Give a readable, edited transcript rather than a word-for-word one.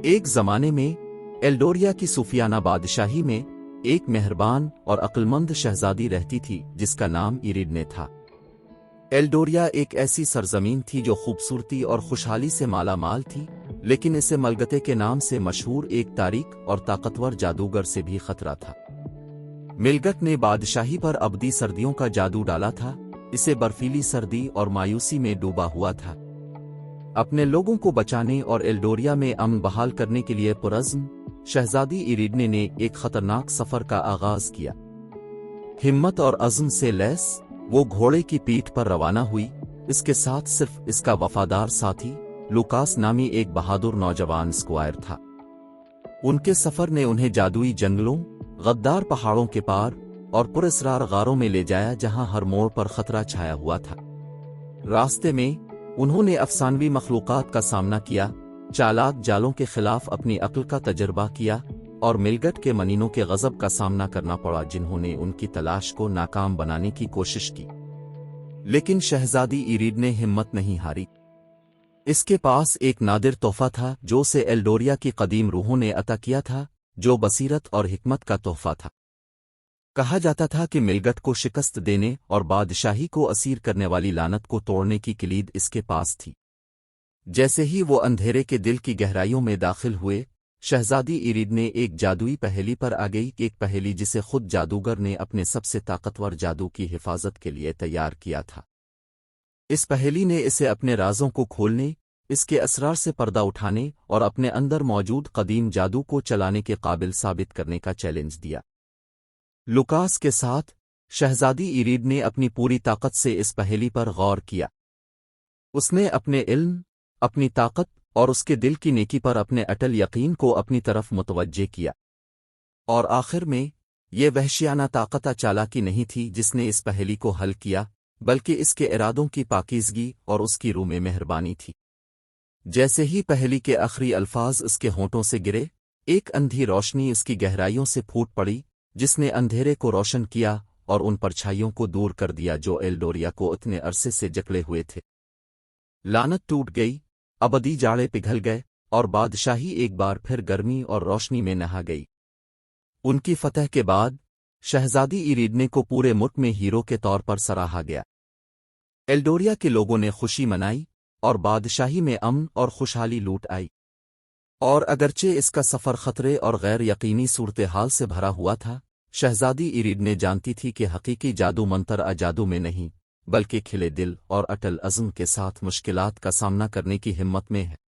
ایک زمانے میں ایلڈوریا کی صوفیانہ بادشاہی میں ایک مہربان اور عقلمند شہزادی رہتی تھی جس کا نام ایریڈنے تھا۔ ایلڈوریا ایک ایسی سرزمین تھی جو خوبصورتی اور خوشحالی سے مالا مال تھی، لیکن اسے ملگتے کے نام سے مشہور ایک تاریک اور طاقتور جادوگر سے بھی خطرہ تھا۔ ملگٹ نے بادشاہی پر ابدی سردیوں کا جادو ڈالا تھا، اسے برفیلی سردی اور مایوسی میں ڈوبا ہوا تھا۔ اپنے لوگوں کو بچانے اور ایلڈوریا میں امن بحال کرنے کے لیے پرعزم شہزادی ایریڈنے نے ایک خطرناک سفر کا آغاز کیا۔ ہمت اور عزم سے لیس وہ گھوڑے کی پیٹھ پر روانہ ہوئی، اس کے ساتھ صرف اس کا وفادار ساتھی لوکاس نامی ایک بہادر نوجوان اسکوائر تھا۔ ان کے سفر نے انہیں جادوئی جنگلوں، غدار پہاڑوں کے پار اور پراسرار غاروں میں لے جایا جہاں ہر موڑ پر خطرہ چھایا ہوا تھا۔ راستے میں انہوں نے افسانوی مخلوقات کا سامنا کیا، چالاک جالوں کے خلاف اپنی عقل کا تجربہ کیا اور ملگٹ کے منینوں کے غضب کا سامنا کرنا پڑا جنہوں نے ان کی تلاش کو ناکام بنانے کی کوشش کی۔ لیکن شہزادی ایریڈ نے ہمت نہیں ہاری۔ اس کے پاس ایک نادر تحفہ تھا جو اسے ایلڈوریا کی قدیم روحوں نے عطا کیا تھا، جو بصیرت اور حکمت کا تحفہ تھا۔ کہا جاتا تھا کہ ملگٹ کو شکست دینے اور بادشاہی کو اسیر کرنے والی لعنت کو توڑنے کی کلید اس کے پاس تھی۔ جیسے ہی وہ اندھیرے کے دل کی گہرائیوں میں داخل ہوئے، شہزادی ایریڈ نے ایک جادوئی پہیلی پر آ گئی، ایک پہیلی جسے خود جادوگر نے اپنے سب سے طاقتور جادو کی حفاظت کے لیے تیار کیا تھا۔ اس پہیلی نے اسے اپنے رازوں کو کھولنے، اس کے اسرار سے پردہ اٹھانے اور اپنے اندر موجود قدیم جادو کو چلانے کے قابل ثابت کرنے کا چیلنج دیا۔ لوکاس کے ساتھ شہزادی ایریڈ نے اپنی پوری طاقت سے اس پہیلی پر غور کیا۔ اس نے اپنے علم، اپنی طاقت اور اس کے دل کی نیکی پر اپنے اٹل یقین کو اپنی طرف متوجہ کیا۔ اور آخر میں یہ وحشیانہ طاقت چالاکی نہیں تھی جس نے اس پہیلی کو حل کیا، بلکہ اس کے ارادوں کی پاکیزگی اور اس کی روح میں مہربانی تھی۔ جیسے ہی پہیلی کے آخری الفاظ اس کے ہونٹوں سے گرے، ایک اندھی روشنی اس کی گہرائیوں سے پھوٹ پڑی جس نے اندھیرے کو روشن کیا اور ان پرچھائیوں کو دور کر دیا جو ایلڈوریا کو اتنے عرصے سے جکڑے ہوئے تھے۔ لعنت ٹوٹ گئی، ابدی جاڑے پگھل گئے اور بادشاہی ایک بار پھر گرمی اور روشنی میں نہا گئی۔ ان کی فتح کے بعد شہزادی ایریڈنے کو پورے ملک میں ہیرو کے طور پر سراہا گیا۔ ایلڈوریا کے لوگوں نے خوشی منائی اور بادشاہی میں امن اور خوشحالی لوٹ آئی۔ اور اگرچہ اس کا سفر خطرے اور غیر یقینی صورتحال سے بھرا ہوا تھا، شہزادی ایریڈنے جانتی تھی کہ حقیقی جادو منتر جادو میں نہیں، بلکہ کھلے دل اور اٹل عزم کے ساتھ مشکلات کا سامنا کرنے کی ہمت میں ہے۔